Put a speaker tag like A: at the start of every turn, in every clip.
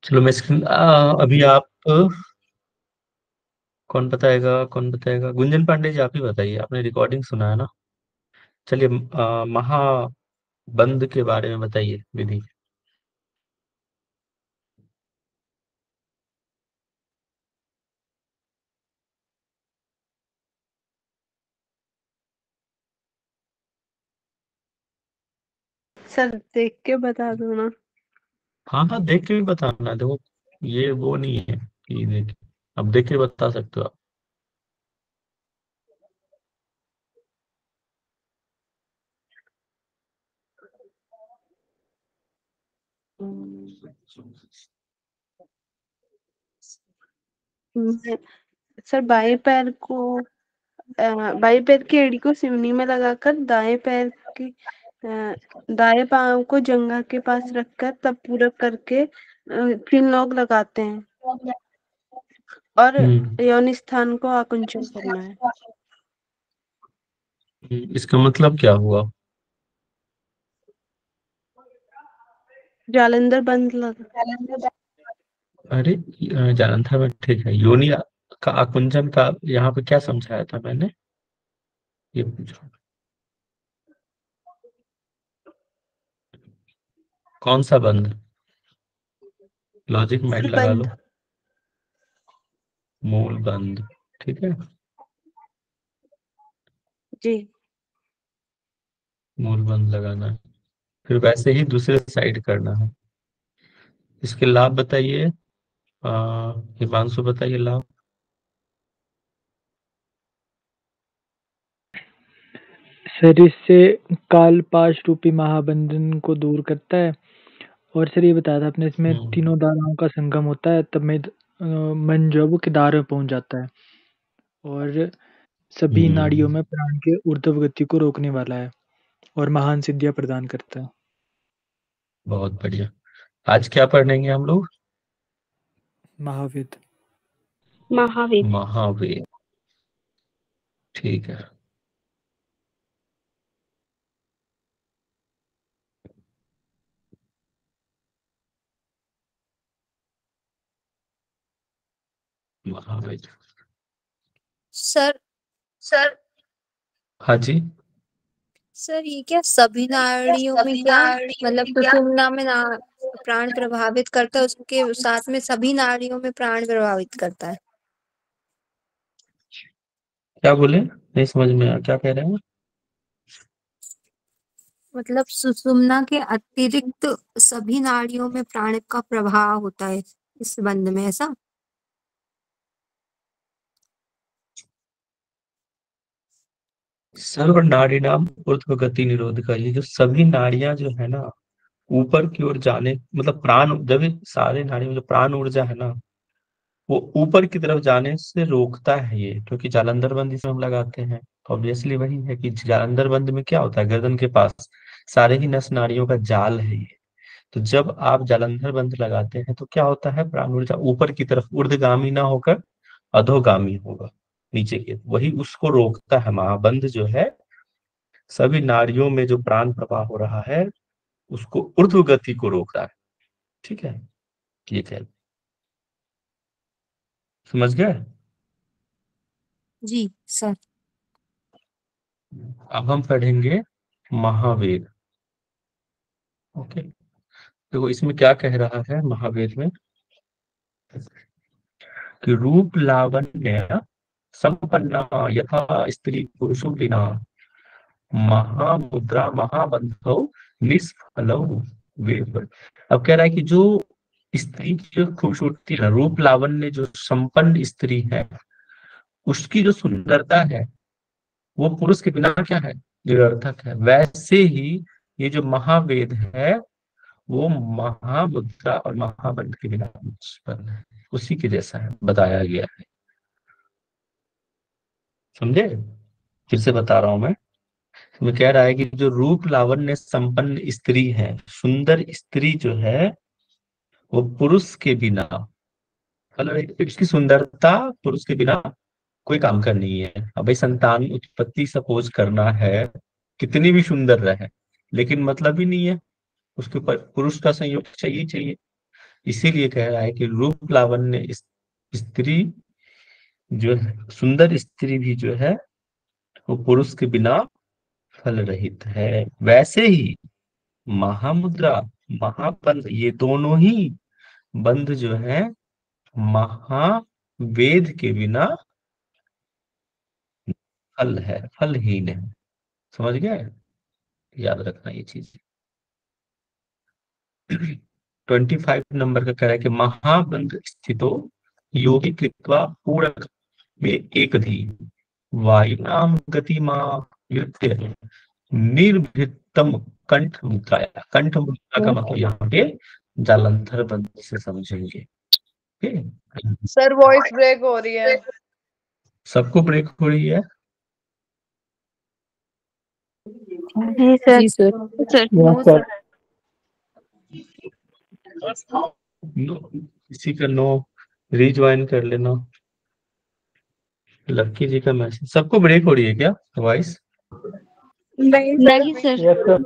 A: चलो मैं स्क्रीन अभी आप कौन बताएगा, कौन बताएगा? गुंजन पांडे जी, आप ही बताइए, आपने रिकॉर्डिंग सुना है ना। चलिए, महाबंध के बारे में बताइए विधि।
B: सर देख के बता दो ना।
A: हाँ हाँ, देख के भी बताना है, देखो। ये वो नहीं है कि देख, अब देख के बता सकते हो आप।
B: हम्म, सर बाएं पैर की एड़ी को सिवनी में लगाकर दाएं पैर की दाएं पांव को जंघा के पास रखकर तब पूरक करके 3 नोक लगाते हैं और
A: हम्म
B: यौन स्थान को आकुंचन करना है।
A: इसका मतलब क्या हुआ?
B: जालंधर बंद लगा।
A: अरे, जालंधर में ठीक है, योनि का आकुंचन का यहाँ पे क्या समझाया था मैंने, ये पूछो। कौन सा बंद? लॉजिक माइंड
B: मूल
A: लगा लो।
B: बंद।
A: मूल बंद, ठीक है।
B: जी।
A: मूल बंद लगाना है, फिर वैसे ही दूसरे साइड करना है। इसके लाभ बताइए। हिमांशु बताइए लाभ।
C: सर इससे कालपाश रूपी महाबंधन को दूर करता है। और सर ये बताया था आपने, इसमें
A: हम्म
C: तीनों धाराओं का संगम होता है, तब में मन जो है वो केदार में पहुंच जाता है और सभी नाड़ियों
A: हम्म
C: में प्राण के ऊर्ध्व गति को रोकने वाला है और महान सिद्धियां प्रदान करता है।
A: बहुत बढ़िया। आज क्या पढ़ेंगे हम लोग?
C: महावेद।
B: महावीर।
A: महावेद, ठीक है। महावेद।
D: Sir
A: sir. हाँ जी।
D: सर ये क्या सभी नाड़ियों में क्या, मतलब सुषुम्ना में ना प्राण प्रभावित करता है, उसके साथ में सभी नाड़ियों में प्राण प्रभावित करता है?
A: क्या बोले, नहीं समझ में आया, क्या कह रहे हैं?
D: मतलब सुषुम्ना के अतिरिक्त सभी नाड़ियों में प्राण का प्रभाव होता है इस बंध में, ऐसा?
A: सर्व नाड़ी नाम ऊर्ध्व गति निरोध का, ये जो सभी नाड़ियां जो है ना, ऊपर की ओर जाने, मतलब प्राण, जब ये सारे नाड़ी में जो प्राण ऊर्जा है ना, वो ऊपर की तरफ जाने से रोकता है ये, क्योंकि जालंधर बंद इसमें हम लगाते हैं। ऑब्वियसली वही है कि जालंधर बंद में क्या होता है, गर्दन के पास सारे ही नस नाड़ियों का जाल है ये। तो जब आप जालंधर बंद लगाते हैं तो क्या होता है, प्राण ऊर्जा ऊपर की तरफ ऊर्ध्वगामी ना होकर अधोगामी होगा, नीचे की, वही उसको रोकता है। महाबंध जो है, सभी नाड़ियों में जो प्राण प्रवाह हो रहा है उसको ऊर्ध्व गति को रोक रहा है, ठीक है। ये कह, समझ गए?
D: जी सर।
A: अब हम पढ़ेंगे महावेद। ओके, देखो इसमें क्या कह रहा है महावेद में, कि रूप लावण्य संपन्ना यथा स्त्री पुरुषो बिना महामुद्रा महाबंधो निष्फलौ वेद। अब कह रहा है कि जो स्त्री की जो खूबसूरती है, रूप लावण्य जो संपन्न स्त्री है, उसकी जो सुंदरता है वो पुरुष के बिना क्या है, निरर्थक है। वैसे ही ये जो महावेद है वो महामुद्रा और महाबंध के बिना निष्फल है, उसी के जैसा है, बताया गया है। समझे? फिर से बता रहा हूं मैं कह रहा है कि जो रूप लावण्य संपन्न स्त्री है, सुंदर स्त्री जो है, वो पुरुष के बिना, मतलब इसकी सुंदरता पुरुष के बिना कोई काम का नहीं है। अब भाई संतान उत्पत्ति सपोज करना है, कितनी भी सुंदर रहे, लेकिन मतलब ही नहीं है, उसके ऊपर पुरुष का संयोग चाहिए चाहिए। इसीलिए कह रहा है कि रूप लावण्य स्त्री जो है, सुंदर स्त्री भी जो है वो पुरुष के बिना फल रहित है। वैसे ही महामुद्रा, महाबंध, ये दोनों ही बंध जो है महावेद के बिना फल है, फलहीन है। समझ गए? याद रखना ये चीज। 25 नंबर का कह रहा है कि महाबंध स्थितो योगी कृत्वा पूरक में एक धी वायुनाम गतिमा युत्य निर्भीतम कंठ मुद्राया। कंठ मुद्रा का मतलब यहाँ पे जालंधर बंध से समझेंगे। ठीक है?
E: सर वॉइस ब्रेक हो रही है।
A: सबको ब्रेक हो रही है?
B: जी सर।
D: जी सर।
B: No sir.
A: किसी का नो, रिज्वाइन कर लेना। लक्की जी का मैसेज। सबको ब्रेक हो रही है क्या वॉइस?
B: नहीं सर।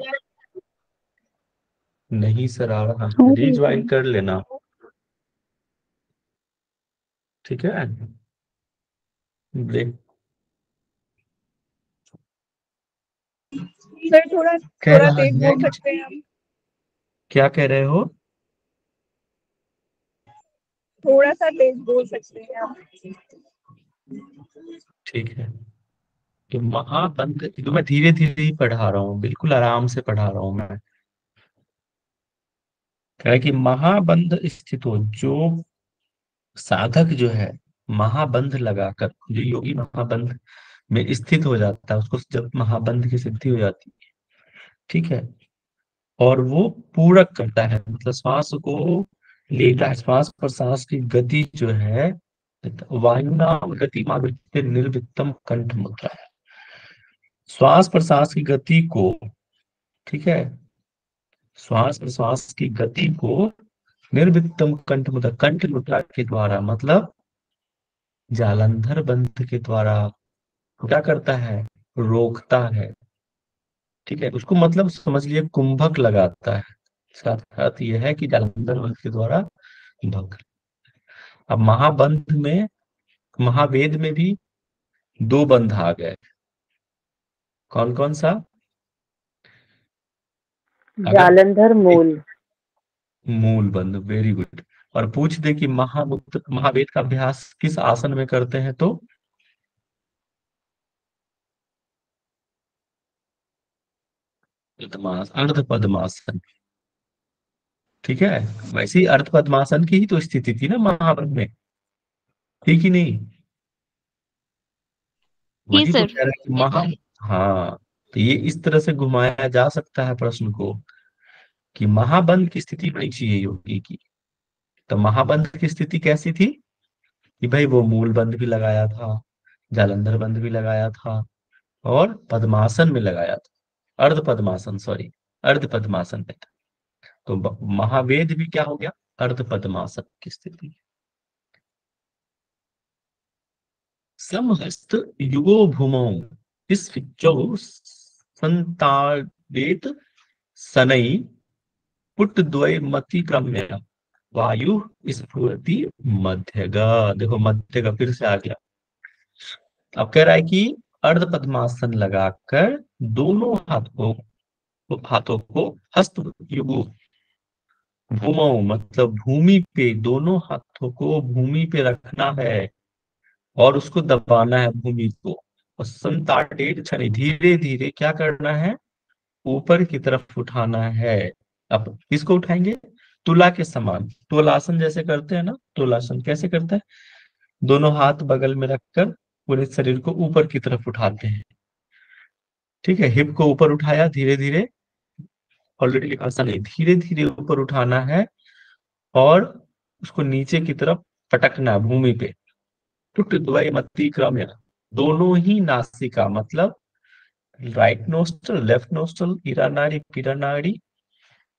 A: नहीं सर आ रहा, रिज्वाइन कर लेना। ठीक है? ब्रेक
E: सर थोड़ा
A: कह
E: थोड़ा
A: रहा
E: तेज
A: है।
E: बोल सकते हैं हम?
A: क्या कह रहे हो?
E: थोड़ा सा तेज बोल सकते हैं आप?
A: ठीक है। तो महाबंध, तो मैं धीरे धीरे ही पढ़ा रहा हूँ, बिल्कुल आराम से पढ़ा रहा हूँ मैं। कह कि महाबंध स्थित हो, जो साधक जो है महाबंध लगाकर, जो योगी महाबंध में स्थित हो जाता है, उसको जब महाबंध की सिद्धि हो जाती है, ठीक है, और वो पूरक करता है, मतलब श्वास को लेता है, श्वास प्रश्वास की गति जो है वायुनाम गति निर्वित्तम कंठ मुद्रा है। श्वास प्रश्वास की गति को, ठीक है, श्वास प्रश्वास की गति को निर्वित्तम कंठ मुद्रा, कंठ मुद्रा के द्वारा, मतलब जालंधर बंध के द्वारा क्या करता है? रोकता है। ठीक है, उसको मतलब समझ लिए कुंभक लगाता है। इसका अर्थ यह है कि जालंधर बंध के द्वारा कुंभक। अब महाबंध में, महावेद में भी दो बंध आ गए। कौन कौन सा?
F: जालंधर मूल।
A: मूल बंध, वेरी गुड। और पूछ दे कि महावेद का अभ्यास किस आसन में करते हैं, तो अर्ध पद्मासन। ठीक है, वैसे ही अर्ध पद्मासन की ही तो स्थिति थी ना महाबंध में, थी कि नहीं? वही तो कह रहे हैं कि हाँ, तो ये इस तरह से घुमाया जा सकता है प्रश्न को कि महाबंध की स्थिति होनी चाहिए योगी की। तो महाबंध की स्थिति कैसी थी कि भाई वो मूल बंध भी लगाया था, जालंधर बंध भी लगाया था, और पद्मासन में लगाया था, अर्ध पद्मासन, सॉरी, अर्ध पद्मासन में था। तो महावेद भी क्या हो गया? अर्ध पद्मासन की स्थिति। समहस्त युगो भूमौ इस संताड़ेत सनई पुट द्वय मति क्रम्य वायु स्फुरति मध्यगा। देखो मध्यगा फिर से आ गया। अब कह रहा है कि अर्ध पद्मासन लगाकर दोनों हाथों को हस्त युगो भूमौ, मतलब भूमि पे, दोनों हाथों को भूमि पे रखना है और उसको दबाना है भूमि को। और संताड़ेत क्षण, धीरे धीरे क्या करना है? ऊपर की तरफ उठाना है। अब इसको उठाएंगे तुला के समान, तुलासन जैसे करते हैं ना। तुलासन कैसे करते हैं? दोनों हाथ बगल में रखकर पूरे शरीर को ऊपर की तरफ उठाते हैं। ठीक है, हिप को ऊपर उठाया धीरे धीरे, ऑलरेडी लिखा आसन है, धीरे धीरे ऊपर उठाना है और उसको नीचे की तरफ पटकना भूमि पे। टुट द्वय मति क्रम्य, दोनों ही नासिका, मतलब राइट नोस्ट्रल, लेफ्ट नोस्ट्रल, ईरा नाड़ी पीरा नाड़ी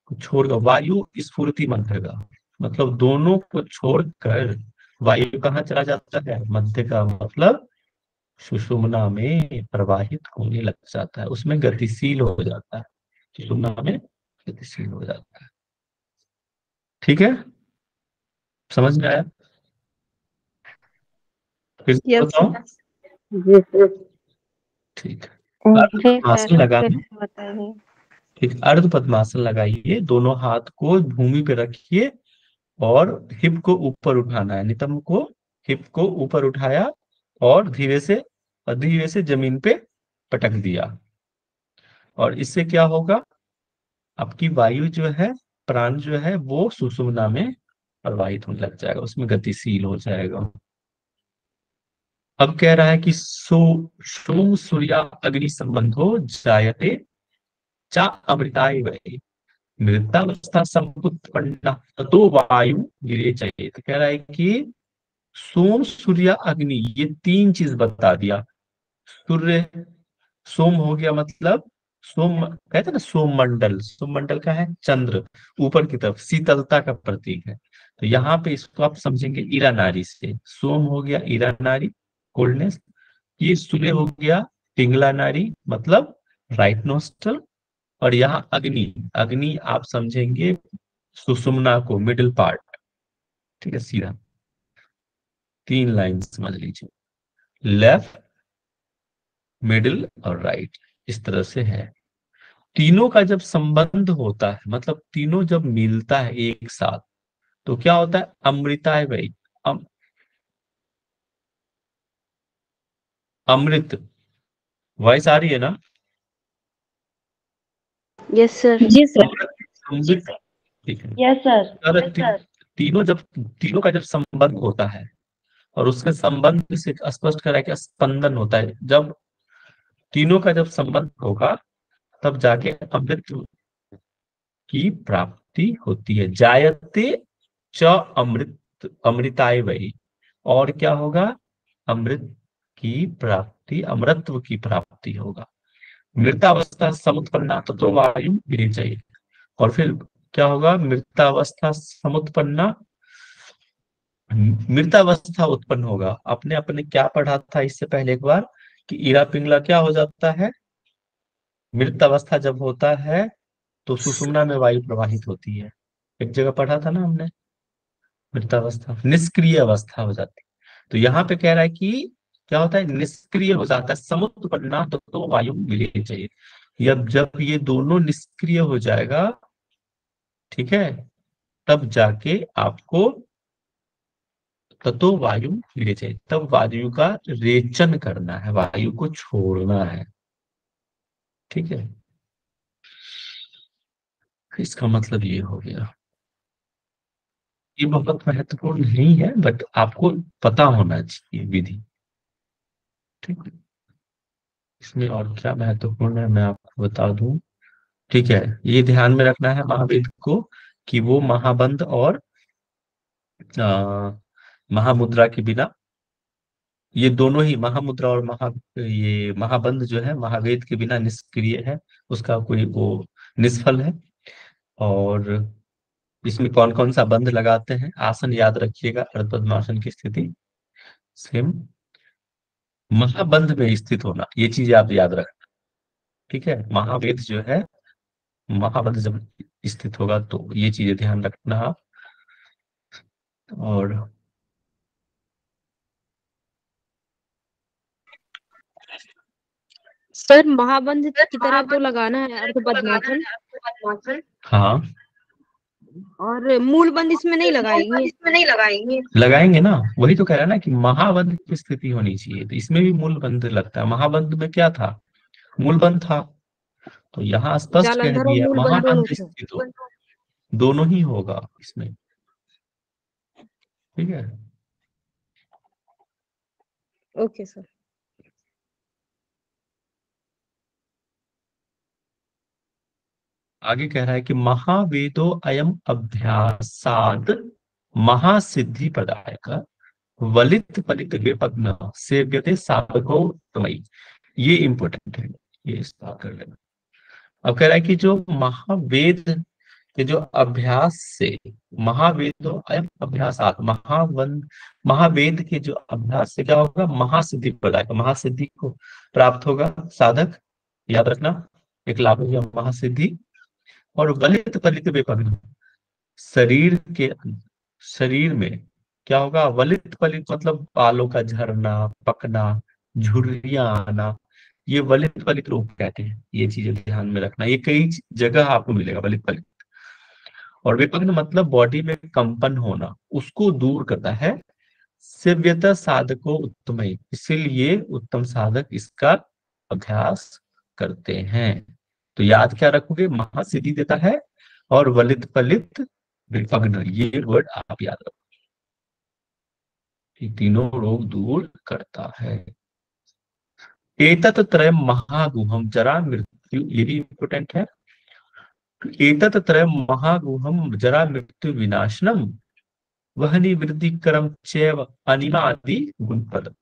A: को छोड़कर वायु स्फूर्ति मध्यगा, मतलब दोनों को छोड़कर वायु कहाँ चला जाता है? मध्य का, मतलब सुषुम्ना में प्रवाहित होने लग जाता है, उसमें गतिशील हो जाता है, सुषुम्ना में गतिशील हो जाता है। ठीक है, समझ में आया? फिर से
B: यस
A: बताऊं?
F: जी सर।
A: ठीक है।
B: जी
A: पद्मासन
B: सर,
A: लगाना।
B: फिर से बताइए।
A: ठीक, अर्ध पद्मासन लगाइए, दोनों हाथ को भूमि पे रखिए और हिप को ऊपर उठाना है। नितंब को, हिप को ऊपर उठाया और धीरे से जमीन पे पटक दिया। और इससे क्या होगा, आपकी वायु जो है, प्राण जो है वो सुषुम्ना में प्रवाहित होने लग जाएगा, उसमें गतिशील हो जाएगा। अब कह रहा है कि सोम सूर्या अग्नि संबंधो जायते चा अमृताय वै मृतावस्था समुत्पन्ना ततो वायु गिरे चाहिए। तो कह रहा है कि सोम सूर्य अग्नि, ये तीन चीज बता दिया। सूर्य, सोम हो गया मतलब, सोम कहते हैं ना, सोम मंडल, सोम मंडल का है चंद्र, ऊपर की तरफ शीतलता का प्रतीक है। तो यहाँ पे इसको आप समझेंगे ईरा नारी से। सोम हो गया ईरा नारी, कोल्डनेस। ये सूर्य हो गया पिंगला नारी, मतलब राइट नोस्टल। और यहाँ अग्नि, अग्नि आप समझेंगे सुषुम्ना को, मिडिल पार्ट। ठीक है, सीधा 3 लाइन समझ लीजिए, लेफ्ट, मिडिल और राइट, इस तरह से है। तीनों का जब संबंध होता है, मतलब तीनों जब मिलता है एक साथ, तो क्या होता है, अमृताय वै। अम, अमृत, वॉइस आ रही है ना?
B: Yes sir.
F: जी सर।
A: अमृत, ठीक है।
F: Yes sir.
A: अगर तीनों का जब संबंध होता है, और उसके संबंध से स्पष्ट करा कि स्पंदन होता है, जब तीनों का जब संबंध होगा तब जाके अमृत की प्राप्ति होती है। जायते च अमृत, अमृताय वही। और क्या होगा, अमृत की प्राप्ति, अमृतत्व की प्राप्ति होगा। मृतावस्था समुत्पन्ना तो वायु गिरी चाहिए। और फिर क्या होगा, मृतावस्था समुत्पन्ना, मृतावस्था उत्पन्न होगा। अपने अपने क्या पढ़ा था इससे पहले एक बार, कि ईरा पिंगला क्या हो जाता है, मृतावस्था जब होता है तो सुषुम्ना में वायु प्रवाहित होती है। एक जगह पढ़ा था ना हमने, मृतावस्था निष्क्रिय अवस्था हो जाती है। तो यहाँ पे कह रहा है कि क्या होता है, निष्क्रिय हो जाता है, समुत्पन्ना तो वायु मिलनी चाहिए। जब जब ये दोनों निष्क्रिय हो जाएगा, ठीक है, तब जाके आपको ततो वायु मिलनी चाहिए, तब वायु का रेचन करना है, वायु को छोड़ना है। ठीक है, इसका मतलब ये हो गया। ये बहुत महत्वपूर्ण नहीं है, बट आपको पता होना चाहिए विधि। ठीक है, इसमें और क्या महत्वपूर्ण है मैं आपको बता दूं। ठीक है, ये ध्यान में रखना है महावेद को, कि वो महाबंध और महामुद्रा के बिना, ये दोनों ही महामुद्रा और ये महाबंध जो है महावेद के बिना निष्क्रिय है, उसका कोई वो निष्फल है। और इसमें कौन कौन सा बंध लगाते हैं, आसन याद रखिएगा, अर्ध पद्मासन की स्थिति सेम, महाबंध में स्थित होना, ये चीज आप याद रखना। ठीक है, महावेद जो है, महाबंध जब स्थित होगा तो ये चीजें ध्यान रखना आप। और
G: सर महाबंध की तरह तो लगाना है अर्ध पद्मासन,
A: हाँ,
G: और मूल बंध इसमें नहीं लगाएंगे।
A: लगाएंगे ना, वही तो कह रहा है ना कि महाबंध की स्थिति होनी चाहिए। तो इसमें भी मूल बंध लगता है। महाबंध में क्या था, मूल बंध था, तो यहाँ स्पष्ट कह
G: जालंधर और
A: दिया
G: मूल बंध दोनों
A: महाबंध
G: थे।
A: स्थित हो, दोनों ही होगा इसमें। ठीक है,
G: ओके सर।
A: आगे कह रहा है कि महावेदो अयम अभ्यासाद महासिद्धि प्रदायक वलित फलित विपग्न सेव्यते साधको तमयि। ये इंपॉर्टेंट है, ये इस बात कर लेना। अब कह रहा है कि जो महावेद के जो अभ्यास से, महावेदो अयम अभ्यासात, महावेद के जो अभ्यास से क्या होगा, महासिद्धि प्रदायक, महासिद्धि को प्राप्त होगा साधक, याद रखना, एक लाभ हो गया महासिद्धि। और वलित फलित विपग्न, शरीर के शरीर में क्या होगा, वलित पलित मतलब बालों का झरना, पकना, झुर्रियां आना, ये वलित पलित रोग कहते हैं। ये चीजें ध्यान में रखना, ये कई जगह आपको मिलेगा वलित पलित। और विपग्न मतलब बॉडी में कंपन होना, उसको दूर करता है। सेव्यता साधको उत्तम, इसीलिए उत्तम साधक इसका अभ्यास करते हैं। तो याद क्या रखोगे, महासिद्धि देता है और वलित पलित विपग्न, ये वर्ड आप याद रखो। ये तीनों रोग दूर करता है। एतत् त्रयम् महागुहम जरा मृत्यु, ये भी इंपोर्टेंट है। एतत् त्रयम् महागुहम जरा मृत्यु विनाशनम वहनी वृद्धि करम चैव अनिमादि गुणपद।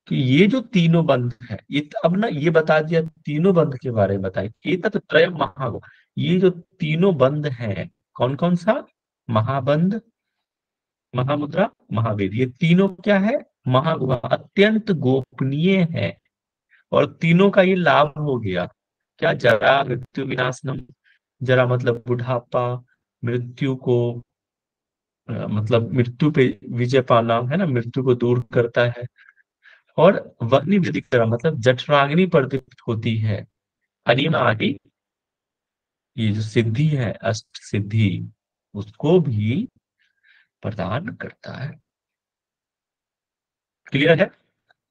A: तो ये जो तीनों बंध है, ये अब ना ये बता दिया, तीनों बंध के बारे में बताए। एतत् त्रयम् महागुह, ये जो तीनों बंध हैं, कौन कौन सा, महाबंध, महामुद्रा, महावेद, ये तीनों क्या है, महागुहा, अत्यंत गोपनीय है। और तीनों का ये लाभ हो गया क्या, जरा मृत्यु विनाशनम, जरा मतलब बुढ़ापा, मृत्यु को मतलब मृत्यु पे विजय पाना है ना, मृत्यु को दूर करता है। और वग्नि विधिकरण मतलब जठराग्नि प्रदीप्त होती है। अनिमा आदि, ये जो सिद्धि है, अष्ट सिद्धि, उसको भी प्रदान करता है। क्लियर है,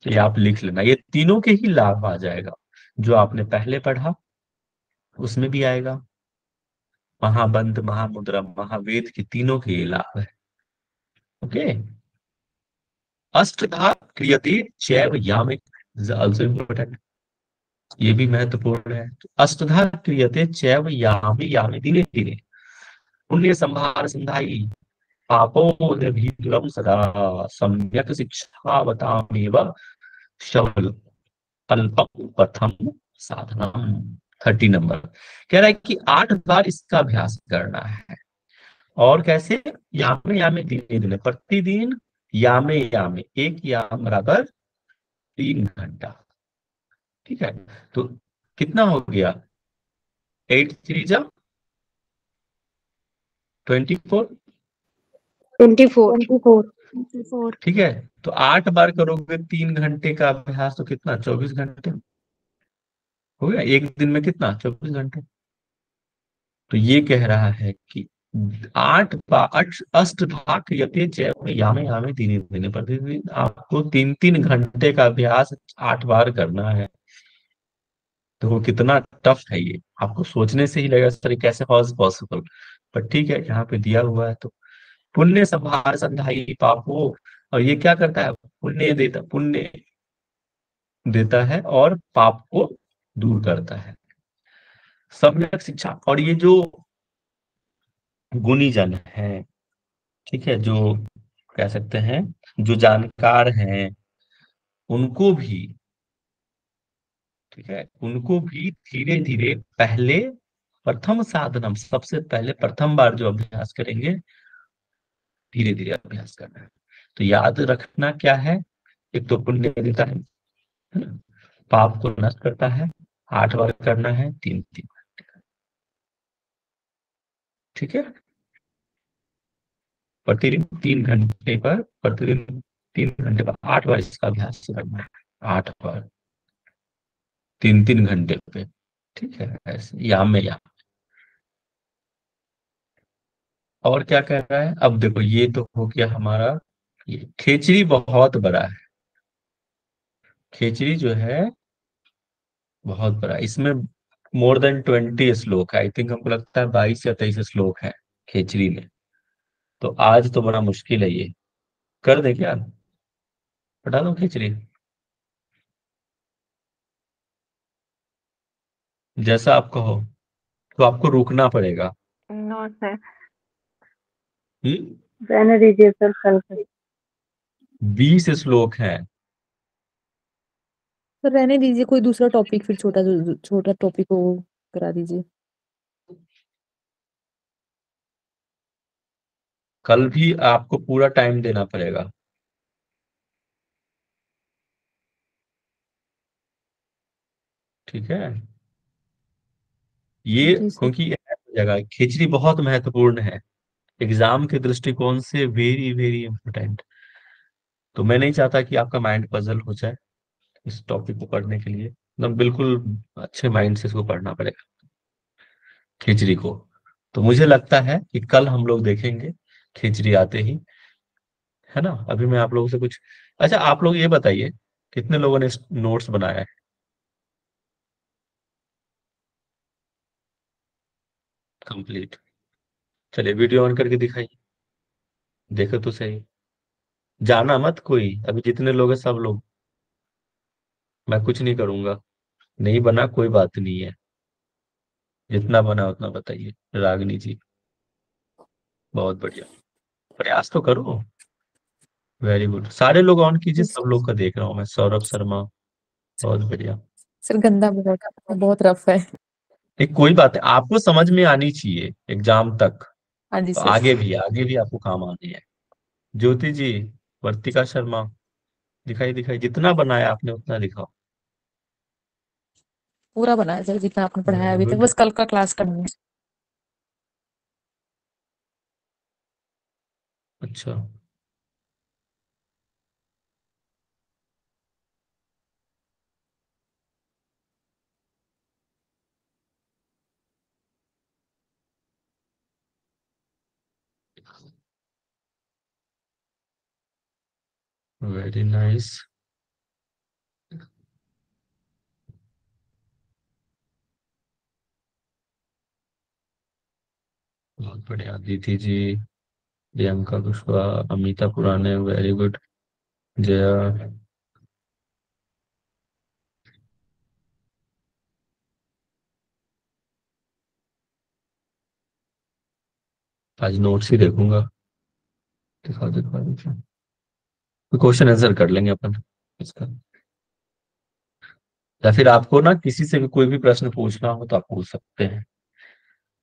A: तो ये आप लिख लेना, ये तीनों के ही लाभ आ जाएगा। जो आपने पहले पढ़ा उसमें भी आएगा, महाबंध, महामुद्रा, महावेद के तीनों के ये लाभ है। ओके, अष्टधा क्रियते चैव यामिक इज आल्सो इम्पोर्टेंट, ये भी महत्वपूर्ण है। तो अष्टधा क्रियते चैव यामि यामि, दिने दिने पुण्य संभार संधाई पापोदभिद्रम सदा सम्यक शिक्षावतामेव शौल अल्पम प्रथम साधनम। 30 नंबर कह रहा है कि 8 बार इसका अभ्यास करना है। और कैसे, यामे दिने दिने, प्रतिदिन यामे, एक याम बराबर 3 घंटा। ठीक है, तो कितना हो गया, 8 3 जा 24,
G: 24।
B: 24।
A: ठीक है। तो 8 बार करोगे 3 घंटे का अभ्यास, तो कितना, 24 घंटे हो गया। एक दिन में कितना, 24 घंटे। तो ये कह रहा है कि 8 अष्टधा क्रियते चैव यामे यामे दिने दिने, प्रतिदिन आपको 3 3 घंटे का अभ्यास 8 बार करना है। तो वो कितना टफ है, ये आपको सोचने से ही लगेगा सर ये कैसे पॉसिबल, पर ठीक है, यहाँ पे दिया हुआ है। तो पुण्य संभार संधाई पापो, और ये क्या करता है, पुण्य देता है और पाप को दूर करता है। सम्यक शिक्षा, और ये जो गुणी जन है, ठीक है, जो कह सकते हैं जो जानकार हैं, उनको भी, ठीक है, उनको भी धीरे धीरे पहले प्रथम साधनम, सबसे पहले प्रथम बार जो अभ्यास करेंगे, धीरे धीरे अभ्यास करना है। तो याद रखना क्या है, एक तो पुण्य देता है ना? पाप को नष्ट करता है, 8 बार करना है, 3 3, ठीक है। प्रतिदिन 3 घंटे पर, प्रतिदिन 3 घंटे पर 8 बार इसका अभ्यास करना है, 8 बार 3 3 घंटे पे, ठीक है, ऐसे याम में याम। और क्या कह रहा है, अब देखो ये तो हो गया हमारा, ये खेचड़ी बहुत बड़ा है, खेचड़ी जो है बहुत बड़ा, इसमें मोर देन 20 श्लोक है, आई थिंक हमको लगता है 22 या 23 श्लोक है खेचड़ी में। तो आज तो बड़ा मुश्किल है ये, कर दे क्या, पढ़ा दो खिचड़ी, जैसा आप कहो। तो आपको रुकना पड़ेगा।
F: नो सर,
A: हम्म,
F: रहने दीजिए सर, कल से।
A: 20 श्लोक हैं।
G: सर रहने दीजिए, कोई दूसरा टॉपिक फिर छोटा छोटा टॉपिक को करा दीजिए।
A: कल भी आपको पूरा टाइम देना पड़ेगा, ठीक है। ये
G: जी सर।
A: क्योंकि ये जगह खिचड़ी बहुत महत्वपूर्ण है, एग्जाम के दृष्टिकोण से वेरी वेरी इंपॉर्टेंट। तो मैं नहीं चाहता कि आपका माइंड पजल हो जाए इस टॉपिक को पढ़ने के लिए, एकदम बिल्कुल अच्छे माइंड से इसको पढ़ना पड़ेगा खिचड़ी को। तो मुझे लगता है कि कल हम लोग देखेंगे खिचड़ी आते ही, है ना। अभी मैं आप लोगों से कुछ, अच्छा आप लोग ये बताइए कितने लोगों ने नोट्स बनाया है कंप्लीट? चलिए वीडियो ऑन करके दिखाइए, देखो तो सही। जाना मत कोई, अभी जितने लोग हैं सब लोग, मैं कुछ नहीं करूंगा। नहीं बना कोई बात नहीं है, जितना बना उतना बताइए। रागनी जी बहुत बढ़िया, प्रयास तो करो। वेरी गुड, सारे लोग ऑन कीजिए,
G: जी
A: सब लोग का देख रहा हूँ मैं। सौरभ शर्मा बहुत बढ़िया।
G: सर, गंदा बहुत बहुत रफ है।
A: एक कोई बात है, आपको समझ में आनी चाहिए एग्जाम तक,
G: हाँ जी
A: तो
G: सर।
A: आगे भी आपको काम आनी है। ज्योति जी, वर्तिका शर्मा, दिखाई दिखाई, जितना बनाया आपने उतना दिखाओ।
G: पूरा बनाया सर जितना आपने पढ़ाया
A: वेरी
G: अभी तक,
A: गुड।
G: बस कल का क्लास करनी है।
A: अच्छा, वेरी नाइस। बहुत बढ़िया, अदिति जी, प्रियंका कुशवाहा, अमिता पुराने, वेरी गुड। जया, आज नोट्स ही देखूंगा। दिखा दिखा दिखा, क्वेश्चन आंसर कर लेंगे अपन इसका। या फिर आपको ना किसी से भी कोई भी प्रश्न पूछना हो तो आप पूछ सकते हैं।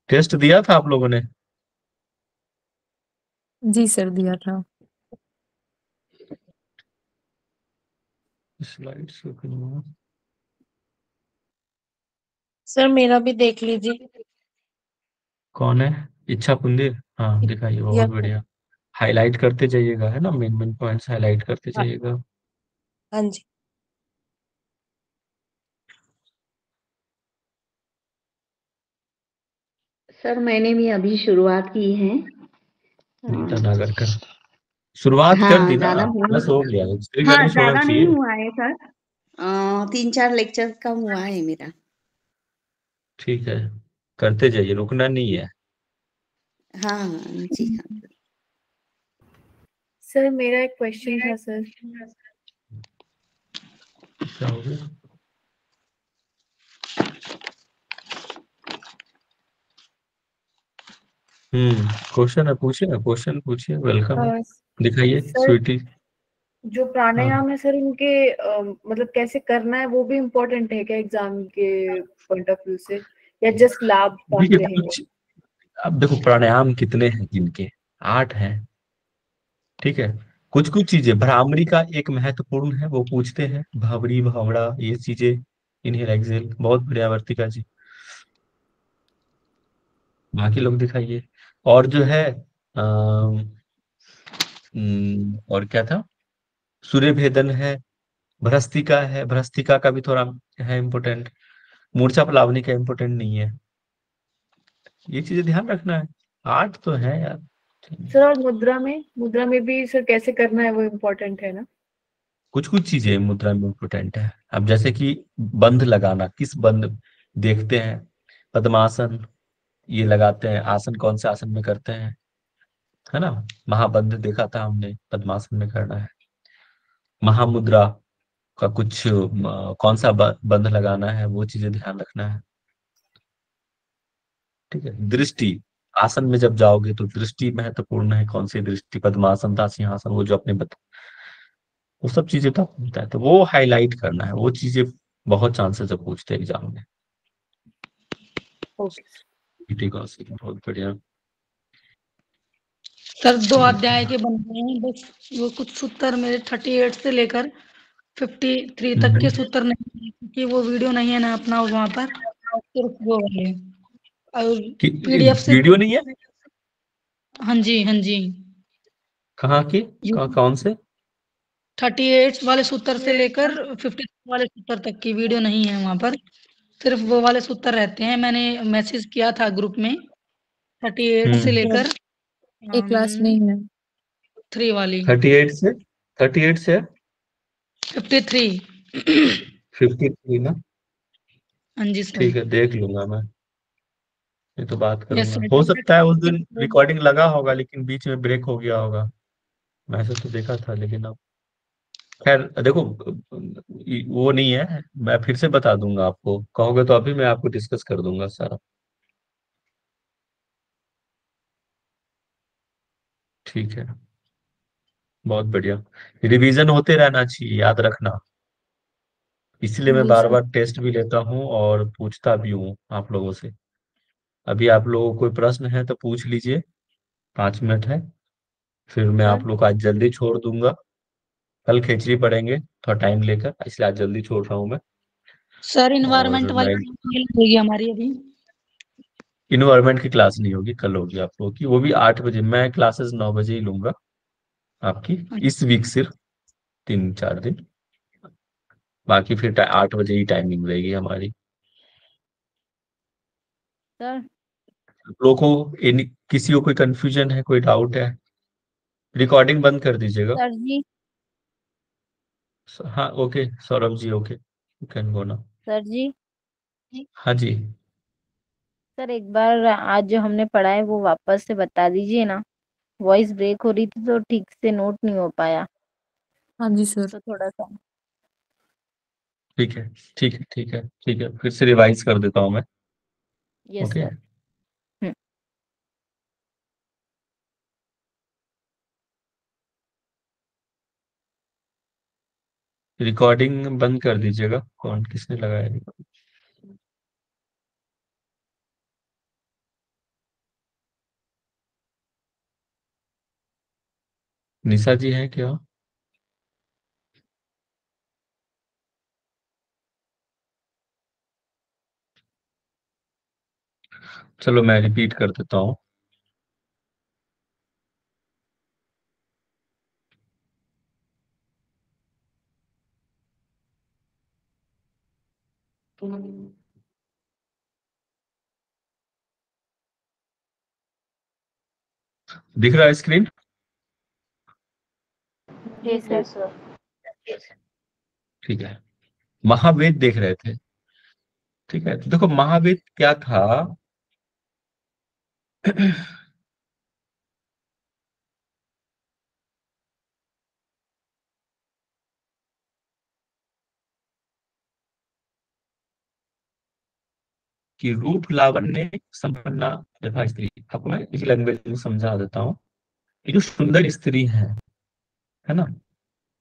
A: टेस्ट दिया था आप लोगों ने?
G: जी सर, दिया था।
A: स्लाइड्स
H: सर मेरा भी देख लीजिए।
A: कौन है? इच्छा कुंदिर, हाँ दिखाइए, बहुत
H: यस सर।
A: बढ़िया। हाईलाइट करते जाइएगा, है ना, मेन मेन पॉइंट्स हाईलाइट करते
H: हाँ।
A: जाइएगा।
H: हाँ जी।
F: सर मैंने भी अभी शुरुआत की है।
A: नीता नागरकर, शुरुआत कर
F: हाँ
A: दी ना,
F: ज्यादा नहीं।
A: बस हो गया, श्री
F: हाँ
A: गणेश होना
F: ज्यादा नहीं
A: चाहिए।
F: हुआ है सर। 3-4 लेक्चर का हुआ है मेरा।
A: ठीक है, करते जाइए, रुकना नहीं है।
F: हाँ हाँ जी हाँ।
H: सर मेरा एक क्वेश्चन था सर।
A: क्या हो गया? क्वेश्चन है, पूछिए ना, क्वेश्चन पूछिए, वेलकम है।
H: अ,
A: दिखाइए
H: सर
A: स्वीटी।
H: जो
A: हाँ,
H: प्राणायाम है सर उनके मतलब कैसे करना है वो भी इम्पोर्टेंट है क्या एग्जाम के पॉइंट ऑफ व्यू से, या जस्ट लाभ
A: देखिए
H: काफी रहेंगे?
A: कुछ, अब देखो प्राणायाम कितने हैं जिनके, 8 हैं, ठीक है। कुछ कुछ चीजें, भ्रामरी का एक महत्वपूर्ण है, वो पूछते हैं, भावरी भावड़ा ये चीजें, इन्हें एक्सेल, बहुत बढ़िया वर्तिका जी। बाकी लोग दिखाइए। और जो है और क्या था, सूर्य भेदन है, भ्रस्तिका है, भ्रस्तिका का भी थोड़ा है इम्पोर्टेंट, मूर्छा प्लावनी का इम्पोर्टेंट नहीं है। ये चीजें ध्यान रखना है, 8 तो है यार।
H: सर और मुद्रा में भी सर कैसे करना है वो इम्पोर्टेंट है ना?
A: कुछ कुछ चीजें मुद्रा में इम्पोर्टेंट है। अब जैसे कि बंध लगाना, किस बंध देखते हैं, पद्मासन ये लगाते हैं, आसन कौन से आसन में करते हैं, है ना। महाबंध देखा था हमने, पद्मासन में करना है। महामुद्रा का कुछ कौन सा बंध लगाना है, वो चीजें ध्यान रखना है, ठीक है। दृष्टि, आसन में जब जाओगे तो दृष्टि महत्वपूर्ण है, कौन सी दृष्टि, पद्मासन था, सिंहासन, वो जो अपने बता, वो सब चीजें तो आपको पता है, तो वो हाईलाइट करना है, वो चीजें बहुत चांसेस है पूछते हैं एग्जाम में।
H: ओके।
A: ठीक है, बहुत बढ़िया।
I: सर 2 अध्याय के बनते हैं बस, वो कुछ सूत्र मेरे 38 से लेकर 53 तक के सूत्र नहीं है, क्योंकि वो वीडियो नहीं है ना अपना वहाँ पर, सिर्फ वो है। और पीडीएफ से
A: वीडियो नहीं है?
I: 2 अध्याय के बनते हैं बस, वो कुछ सूत्र मेरे 38 से लेकर 53 तक के सूत्र नहीं है अपना वहाँ पर, सिर्फ वो है। और पीडीएफ से 2 अध्याय के बनते हैं बस, वो कुछ सूत्र मेरे 38 से लेकर 53 तक के सूत्र नहीं है अपना वहाँ पर, सिर्फ वो है।
A: कि वीडियो नहीं है?
I: हाँ जी, हाँ जी।
A: कहाँ की? कौन से?
I: 38 वाले सूत्र से लेकर 53 वाले सूत्र तक की वीडियो नहीं है वहां पर, सिर्फ वो वाले सूत्र रहते हैं। मैंने मैसेज किया था ग्रुप में 38 से लेकर
G: एक क्लास में ही है।
I: 3 वाली
A: 38 से
I: 53।
A: 53 ना?
I: हाँ जी सर।
A: ठीक है, देख लूंगा मैं, ये तो बात
I: यस
A: करूंगा।
I: सर।
A: हो सकता है उस दिन रिकॉर्डिंग लगा होगा लेकिन बीच में ब्रेक हो गया होगा। मैसेज तो देखा था लेकिन अब खैर देखो, वो नहीं है, मैं फिर से बता दूंगा आपको, कहोगे तो अभी मैं आपको डिस्कस कर दूंगा सारा। ठीक है, बहुत बढ़िया। रिवीजन होते रहना चाहिए, याद रखना। इसलिए मैं
G: जी
A: बार
G: सर।
A: बार टेस्ट भी लेता हूँ और पूछता भी हूँ आप लोगों से। अभी आप लोगों को कोई प्रश्न है तो पूछ लीजिए, 5 मिनट है, फिर मैं
G: सर
A: आप लोग को आज जल्दी छोड़ दूंगा। कल खिचड़ी पढ़ेंगे थोड़ा टाइम लेकर, इसलिए आज जल्दी छोड़ रहा हूँ मैं।
I: सर
A: और
I: इन्वायरमेंट वाली
A: मैं
I: class नहीं लगेगी हमारी अभी।
A: इन्वायरमेंट की क्लास नहीं होगी, कल होगी आप लोगों की, वो भी 8 बजे। मैं क्लासेस 9 बजे ही लूंगा आपकी, इस वीक सिर्फ 3-4 दिन। बाकी फिर 8 बजे ही टाइमिंग रहेगी हमारी।
G: सर
A: आप लोगों को किसी को कोई कंफ्यूजन है, कोई डाउट है? रिकॉर्डिंग बंद कर दीजिएगा।
G: सर जी।
A: हाँ okay, Saurabh ji okay, you can go ना।
G: सर जी।
A: हाँ जी।
G: सर एक बार आज जो हमने पढ़ा है वो वापस से बता दीजिए ना। वॉइस ब्रेक हो रही थी तो ठीक से नोट नहीं हो पाया,
D: हाँ जी सर।
G: तो थोड़ा सा।
A: ठीक है, ठीक है, ठीक है, ठीक है, फिर से रिवाइज कर देता हूँ मैं।
G: Yes
A: okay,
G: sir. Hmm.
A: Recording बंद कर दीजिएगा। कौन, किसने लगाया recording? निशा जी हैं क्या? चलो मैं रिपीट कर देता हूँ। दिख रहा है स्क्रीन?
G: जी सर।
A: ठीक है, महावेद देख रहे थे। ठीक है, तो देखो महावेद क्या था। कि रूप लावण्य संपन्ना यथा स्त्री। आपको मैं इस लैंग्वेज में समझा देता हूँ। ये जो सुंदर स्त्री है ना,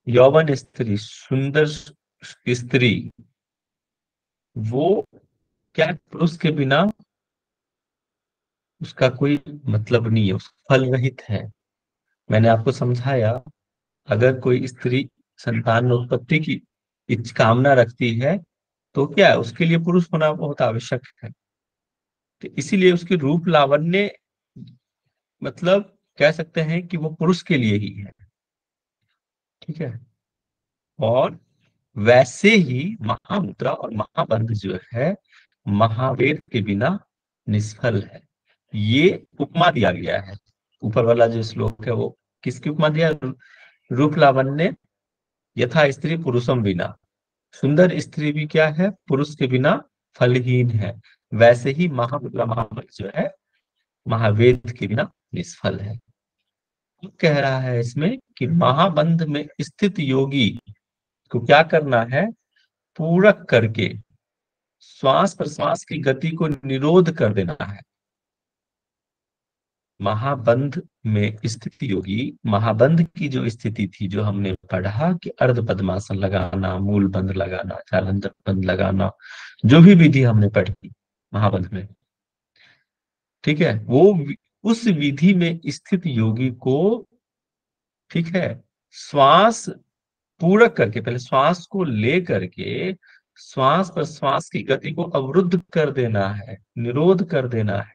A: यौवन स्त्री, सुंदर स्त्री, वो क्या पुरुष के बिना उसका कोई मतलब नहीं है, उसका फल रहित है। मैंने आपको समझाया, अगर कोई स्त्री संतान उत्पत्ति की कामना रखती है तो क्या है, उसके लिए पुरुष होना बहुत आवश्यक है। तो इसीलिए उसकी रूप लावण्य, मतलब कह सकते हैं कि वो पुरुष के लिए ही है। ठीक है, और वैसे ही महामुद्रा और महाबंध जो है, महावेद के बिना निष्फल है। ये उपमा दिया गया है। ऊपर वाला जो श्लोक है वो किसकी उपमा दिया? रूप लावण्य यथा स्त्री पुरुषम बिना। सुंदर स्त्री भी क्या है, पुरुष के बिना फलहीन है। वैसे ही महामुद्रा महाबंध जो है, महावेद के बिना निष्फल है। वो कह रहा है इसमें कि महाबंध में स्थित योगी को क्या करना है, पूरक करके श्वास प्रश्वास की गति को निरोध कर देना है। महाबंध में स्थिति योगी, महाबंध की जो स्थिति थी, जो हमने पढ़ा कि अर्ध पद्मासन लगाना, मूल बंध लगाना, जालंधर बंध लगाना, जो भी विधि हमने पढ़ी महाबंध में, ठीक है, वो उस विधि में स्थित योगी को, ठीक है, श्वास पूरक करके, पहले श्वास को ले करके श्वास प्रश्वास की गति को अवरुद्ध कर देना है, निरोध कर देना है।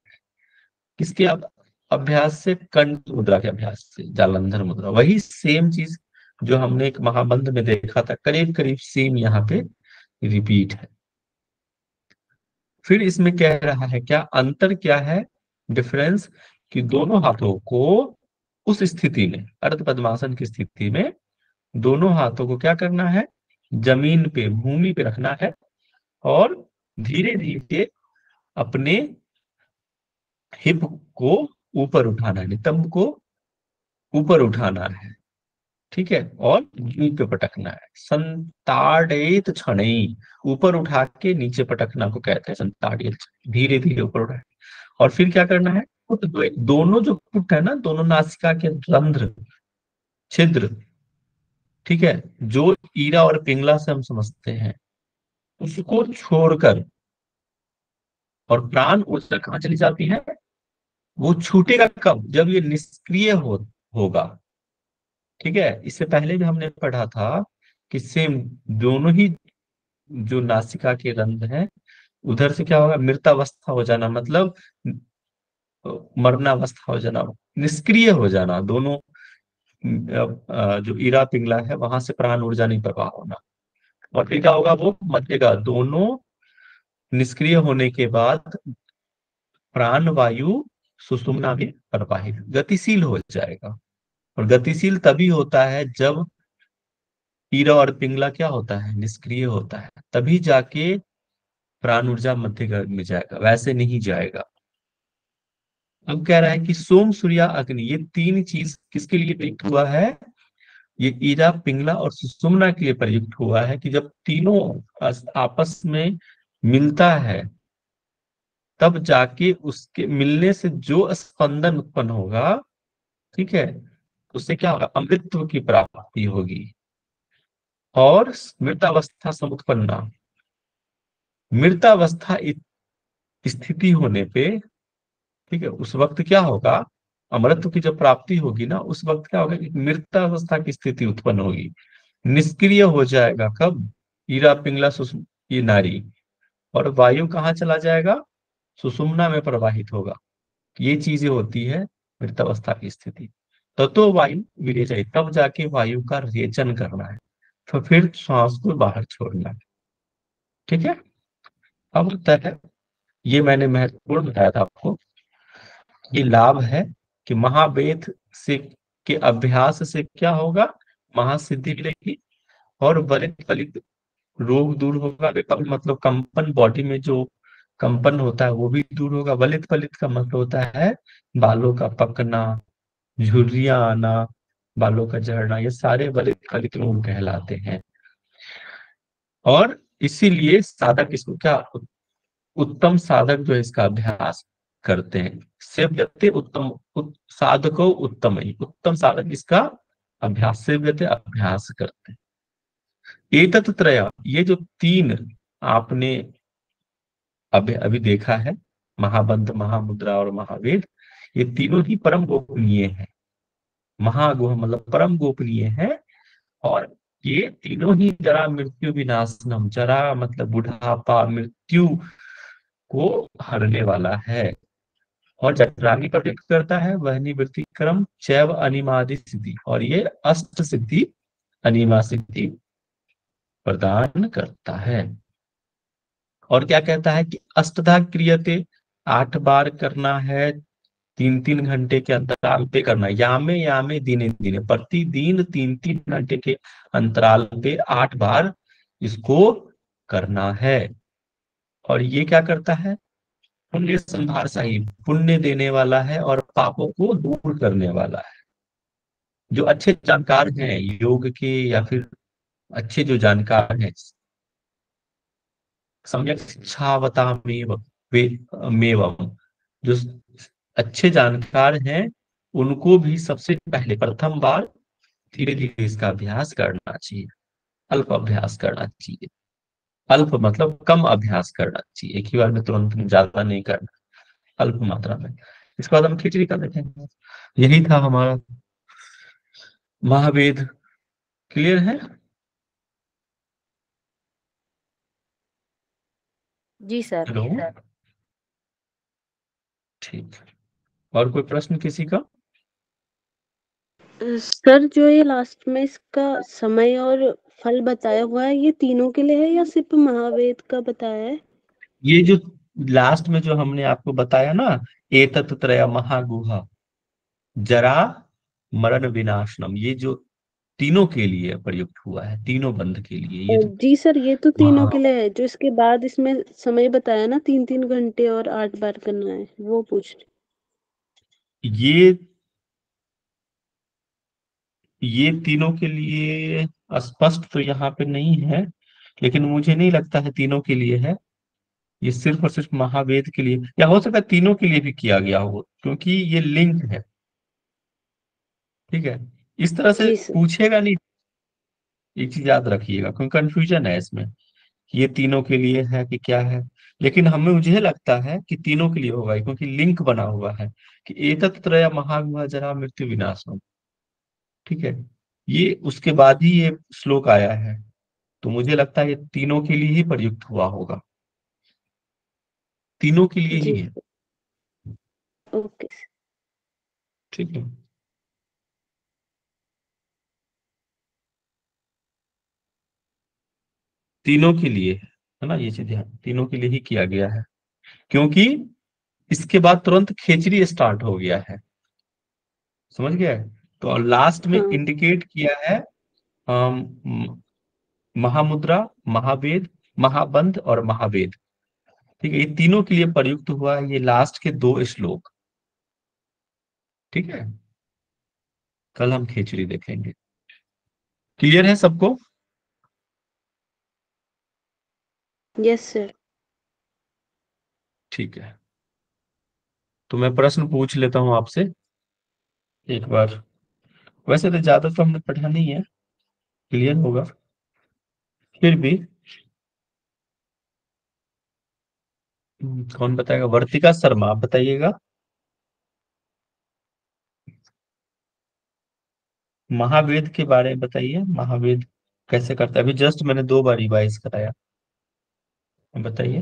A: किसके? अब अभ्यास से कंठ मुद्रा के अभ्यास से जालंधर मुद्रा, वही सेम चीज जो हमने एक महाबंध में देखा था, करीब करीब सेम यहाँ पे रिपीट है। फिर इसमें कह रहा है क्या अंतर, क्या है डिफरेंस, कि दोनों हाथों को उस स्थिति में, अर्ध पद्मासन की स्थिति में दोनों हाथों को क्या करना है, जमीन पे, भूमि पे रखना है और धीरे धीरे अपने हिप को ऊपर उठाना है, नितंब को ऊपर उठाना है, ठीक है, और जमीन पे पटकना है। संताड़ित क्षणई, ऊपर उठा के नीचे पटकना को कहते हैं संताड़ित, धीरे धीरे ऊपर उठा। और फिर क्या करना है, दोनों जो पुट है ना, दोनों नासिका के रंध्र, छिद्र, ठीक है, जो ईरा और पिंगला से हम समझते हैं, उसको छोड़कर और प्राण ऊर्जा कहाँ चली जाती है, वो छूटेगा कब, जब ये निष्क्रिय होगा, ठीक है। इससे पहले भी हमने पढ़ा था कि सेम दोनों ही जो नासिका के रंध्र हैं, उधर से क्या होगा, मृतावस्था हो जाना, मतलब मरणावस्था हो जाना, निष्क्रिय हो जाना, दोनों जो ईरा पिंगला है वहां से प्राण ऊर्जा नहीं प्रवाह होना। और फिर क्या होगा, वो मध्यगा, दोनों निष्क्रिय होने के बाद प्राण वायु सुषुम्ना में प्रवाहित, गतिशील हो जाएगा। और गतिशील तभी होता है जब ईरा और पिंगला क्या होता है, निष्क्रिय होता है, तभी जाके प्राण ऊर्जा मध्य गर्भ में जाएगा, वैसे नहीं जाएगा। अब कह रहा है कि सोम, सूर्या, अग्नि, ये तीन चीज किसके लिए प्रयुक्त हुआ है, ये ईरा पिंगला और सुषुम्ना के लिए प्रयुक्त हुआ है, कि जब तीनों आपस में मिलता है तब जाके उसके मिलने से जो स्पंदन उत्पन्न होगा, ठीक है, उससे क्या होगा, अमृतत्व की प्राप्ति होगी। और मृतावस्था समुत्पन्ना, मृतावस्था स्थिति होने पे, ठीक है, उस वक्त क्या होगा, अमृतत्व की जब प्राप्ति होगी ना, उस वक्त क्या होगा कि मृतावस्था की स्थिति उत्पन्न होगी, निष्क्रिय हो जाएगा कब, ईरा पिंगला ये नारी, और वायु कहाँ चला जाएगा, सुषुम्ना में प्रवाहित होगा। ये चीजें होती है मृतावस्था की स्थिति। तो वायु विरेचय, तब जाके वायु का रेचन करना है, तो फिर श्वास को बाहर छोड़ना है, ठीक है। अब होता है, ये मैंने महत्वपूर्ण बताया था आपको, ये लाभ है कि महावेद से के अभ्यास से क्या होगा, महासिद्धि मिलेगी और वलित फलित रोग दूर होगा। मतलब कंपन, बॉडी में जो कंपन होता है वो भी दूर होगा। वलित फलित का मतलब होता है बालों का पकना, झुर्रियां आना, बालों का झड़ना, ये सारे वलित फलित रोग कहलाते हैं। और इसीलिए साधक इसको क्या, उत्तम साधक जो है इसका अभ्यास करते हैं, सेव्यते उत्तम, साधको उत्तम ही, उत्तम साधक इसका अभ्यास, सेव्यते अभ्यास करते हैं। एतत् त्रय, ये जो तीन आपने अभी देखा है, महाबंध, महामुद्रा और महावेद, ये तीनों ही परम गोपनीय है। महागोह मतलब परम गोपनीय है। और ये तीनों ही जरा मृत्यु विनाशनम, जरा मतलब बुढ़ापा, मृत्यु को हरने वाला है। और जठराग्नि पर व्यक्त करता है, वह निवृत्ति क्रम चैव अनिमादि सिद्धि, और ये अष्ट सिद्धि, अनिमा सिद्धि प्रदान करता है। और क्या कहता है कि अष्टधा क्रियते, 8 बार करना है, 3-3 घंटे के अंतराल पे करना है, यामे यामे दिने दिने, प्रतिदिन 3-3 घंटे के अंतराल पे 8 बार इसको करना है। और ये क्या करता है, पुण्य संभार सही, पुण्य देने वाला है और पापों को दूर करने वाला है। जो अच्छे जानकार हैं योग के, या फिर अच्छे जो जानकार हैं, सम्यक शिक्षावतामेव मेवम, जो अच्छे जानकार हैं उनको भी सबसे पहले प्रथम बार धीरे धीरे इसका अभ्यास करना चाहिए, अल्प अभ्यास करना चाहिए। अल्प मतलब कम अभ्यास करना चाहिए, एक ही बार में तुरंत ज्यादा नहीं करना, अल्प मात्रा में। इसके बाद हम खिचड़ी का देखेंगे। यही था हमारा महावेद। क्लियर है?
G: जी सर।
A: हेलो, ठीक। और कोई प्रश्न किसी का?
B: सर जो ये लास्ट में इसका समय और फल बताया हुआ है, ये तीनों के लिए है या सिर्फ महावेद का बताया है?
A: ये जो लास्ट में जो हमने आपको बताया ना, एतत् त्रय महागुहा जरा मरण विनाशनम, ये जो तीनों के लिए प्रयुक्त हुआ है, तीनों बंध के लिए। ये जो
B: जी सर, ये तो तीनों
A: वहाँ
B: के लिए है। जो इसके बाद इसमें समय बताया ना, 3-3 घंटे और 8 बार करना है, वो पूछ रही।
A: ये तीनों के लिए स्पष्ट तो यहाँ पे नहीं है, लेकिन मुझे नहीं लगता है तीनों के लिए है। ये सिर्फ और सिर्फ महावेद के लिए, या हो सकता है तीनों के लिए भी किया गया हो, क्योंकि ये लिंक है। ठीक है, इस तरह से
B: जी सर।
A: पूछेगा नहीं। एक चीज याद रखिएगा, क्योंकि कंफ्यूजन है इसमें कि ये तीनों के लिए है कि क्या है। लेकिन हमें मुझे लगता है कि तीनों के लिए होगा, क्योंकि लिंक बना हुआ है कि एतत् त्रय महागुहा जरा मृत्यु विनाशम। ठीक है, ये उसके बाद ही ये श्लोक आया है, तो मुझे लगता है ये तीनों के लिए ही प्रयुक्त हुआ होगा, तीनों के लिए
B: जी
A: ही है।
B: ओके।
A: ठीक है, तीनों के लिए है ना, ये चीज ध्यान, तीनों के लिए ही किया गया है, क्योंकि इसके बाद तुरंत खेचरी स्टार्ट हो गया है। समझ गया है? तो लास्ट में
B: हाँ
A: इंडिकेट किया है अम, महामुद्रा, महावेद, महाबंध और महावेद। ठीक है, ये तीनों के लिए प्रयुक्त हुआ है ये लास्ट के 2 श्लोक। ठीक है, कल हम खेचरी देखेंगे। क्लियर है सबको?
B: Yes sir.
A: ठीक है, तो मैं प्रश्न पूछ लेता हूं आपसे एक बार। वैसे तो ज्यादा तो हमने पढ़ा नहीं है, क्लियर होगा, फिर भी कौन बताएगा? वर्तिका शर्मा, आप बताइएगा। महावेद के बारे में बताइए, महावेद कैसे करता है? अभी जस्ट मैंने 2 बार रिवाइज कराया, बताइए।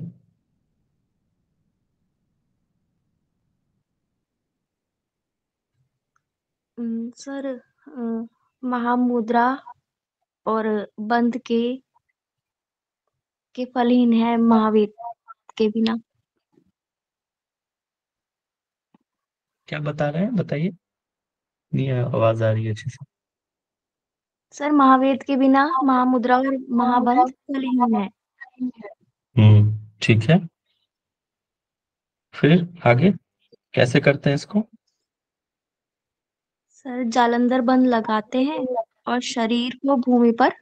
J: सर महामुद्रा और बंध के फलहीन है महावेद के बिना।
A: क्या बता रहे हैं, बताइए, नहीं आवाज आ रही है अच्छे से।
J: सर महावेद के बिना महामुद्रा और महाबंध फलहीन है।
A: ठीक है, फिर आगे कैसे करते हैं इसको?
J: सर जालंधर बंध लगाते हैं और शरीर को भूमि पर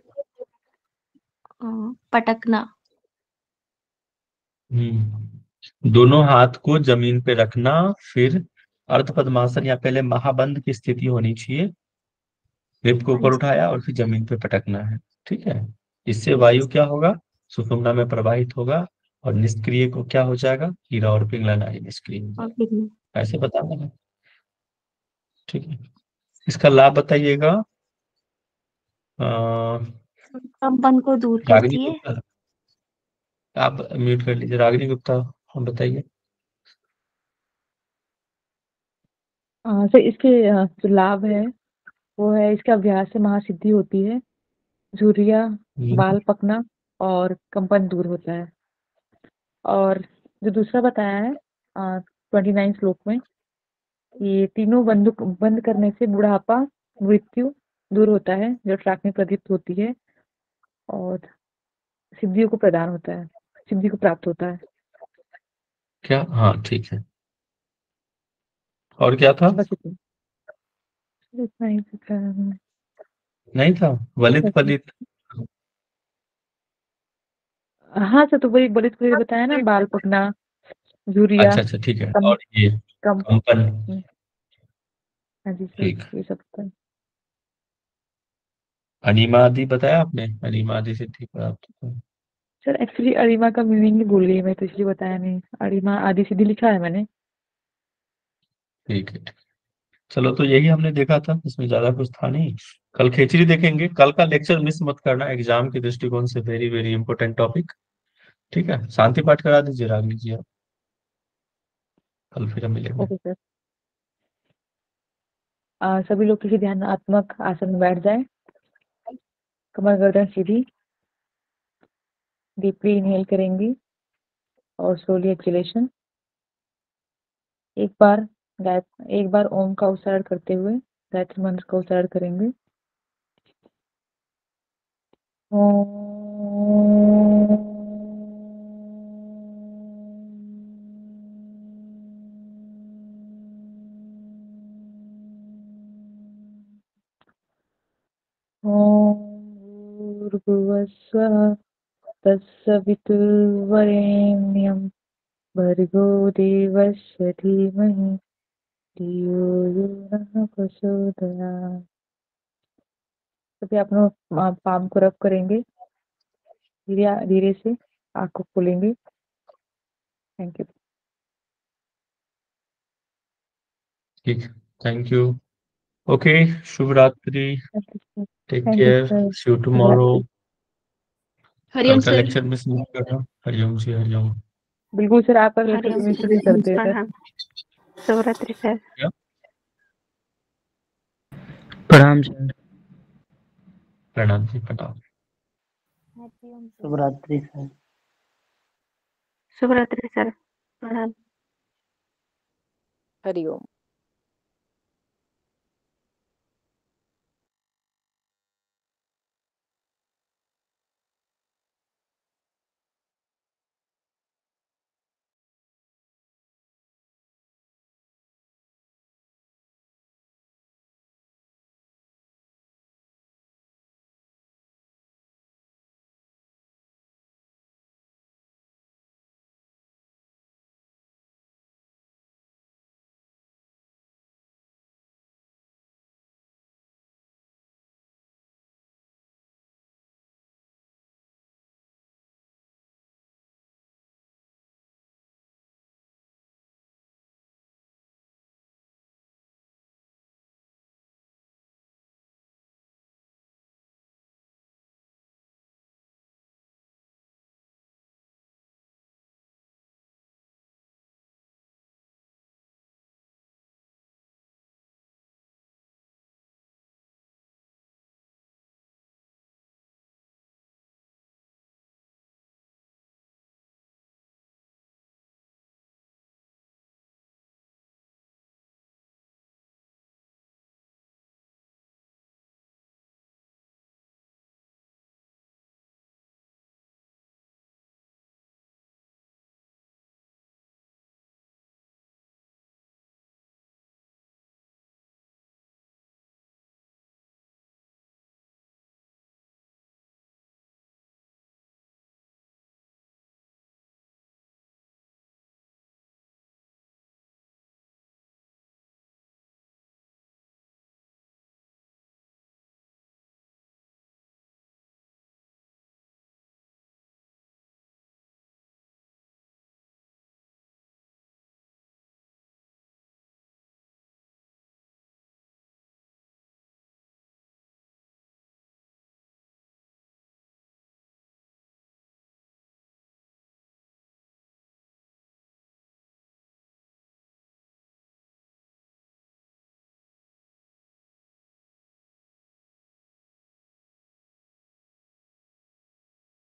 J: पटकना।
A: दोनों हाथ को जमीन पे रखना, फिर अर्ध पद्मासन या पहले महाबंध की स्थिति होनी चाहिए, हिप को ऊपर उठाया और फिर जमीन पे पटकना है। ठीक है, इससे वायु क्या होगा? सुषुम्ना में प्रवाहित होगा, और निष्क्रिय को क्या हो जाएगा? हीरा और पिंगला नाड़ी निष्क्रिय हो जाएगा। ऐसे बताना है। ठीक है, इसका लाभ बताइएगा।
J: कंपन को दूर
A: रागिनी
J: करती है।
A: गुप्ता, आप म्यूट कर लीजिए। रागिनी गुप्ता, हम बताइए।
K: सर इसके जो लाभ है वो है, इसके अभ्यास से महासिद्धि होती है, झुर्रियाँ, बाल पकना और कंपन दूर होता है। और जो दूसरा बताया है 29 श्लोक में, ये तीनों बंद करने से बुढ़ापा, मृत्यु दूर होता है, जो ट्रैक में प्रदीप्त होती है, और सिद्धियों को प्रदान होता है, सिद्धि को प्राप्त होता है।
A: क्या? हाँ ठीक है, और क्या था?
K: बस इतना, इतना ही सीखा है हमने।
A: नहीं था वलित पलित?
K: हाँ सर, तो वही बलित को बताया ना, बाल पकना, झुर्रिया,
A: अच्छा ठीक है, और ये
K: कम।
A: कंपन?
K: हाँ जी सर,
A: ठीक,
K: ये सब था।
A: अनिमा आदि बताया आपने? अनिमा आदि सिद्धि प्राप्त होता है।
K: सर एक्चुअली अरिमा का मीनिंग ही भूल गई मैं, तो इसलिए बताया नहीं। अरिमा आदि सीधी लिखा है मैंने।
A: ठीक है, चलो, तो यही हमने देखा था, इसमें ज्यादा कुछ था नहीं। कल खेचरी देखेंगे। कल का लेक्चर मिस मत करना, एग्जाम के दृष्टिकोण से वेरी वेरी इंपॉर्टेंट टॉपिक। ठीक है, शांति पाठ करा दीजिए रागनी जी आप, कल फिर हम मिलेंगे।
K: Okay sir. सभी लोग किसी ध्यानात्मक आसन में बैठ जाएं। कमर गर्दन सीधी। डीपली इनहेल करेंगी और स्लोली एक्सहेलेशन। एक बार ओम का उच्चारण करते हुए गायत्री मंत्र का उच्चारण करेंगे। ओम भूर्भुवस्सुः तत्सवितुर्वरेण्यं भर्गो देवस्य धीमहि धियो यो नः प्रचोदयात्। सभी अपना पाम को रब करेंगे। धीरे धीरे से आँख को खोलेंगे। Thank you.
A: ठीक, थैंक यू। ओके, शुभ रात्रि, take
K: thank you
A: care,
K: sir.
A: See you tomorrow.
B: हरिओम
A: कल का
B: सर।
A: लेक्चर मिस मत करना। हरिओम जी, हरिओम।
K: बिल्कुल सर, आपका लेक्चर
B: हरिओम
K: मिस
B: सर।
K: नहीं करते हैं सर।
B: प्रणाम। शुभरात्रि सर।
A: क्या?
C: प्रणाम सर।
A: प्रणाम जी, प्रणाम।
L: शुभरात्रि सर।
B: शुभरात्रि सर। प्रणाम।
G: हरिओम।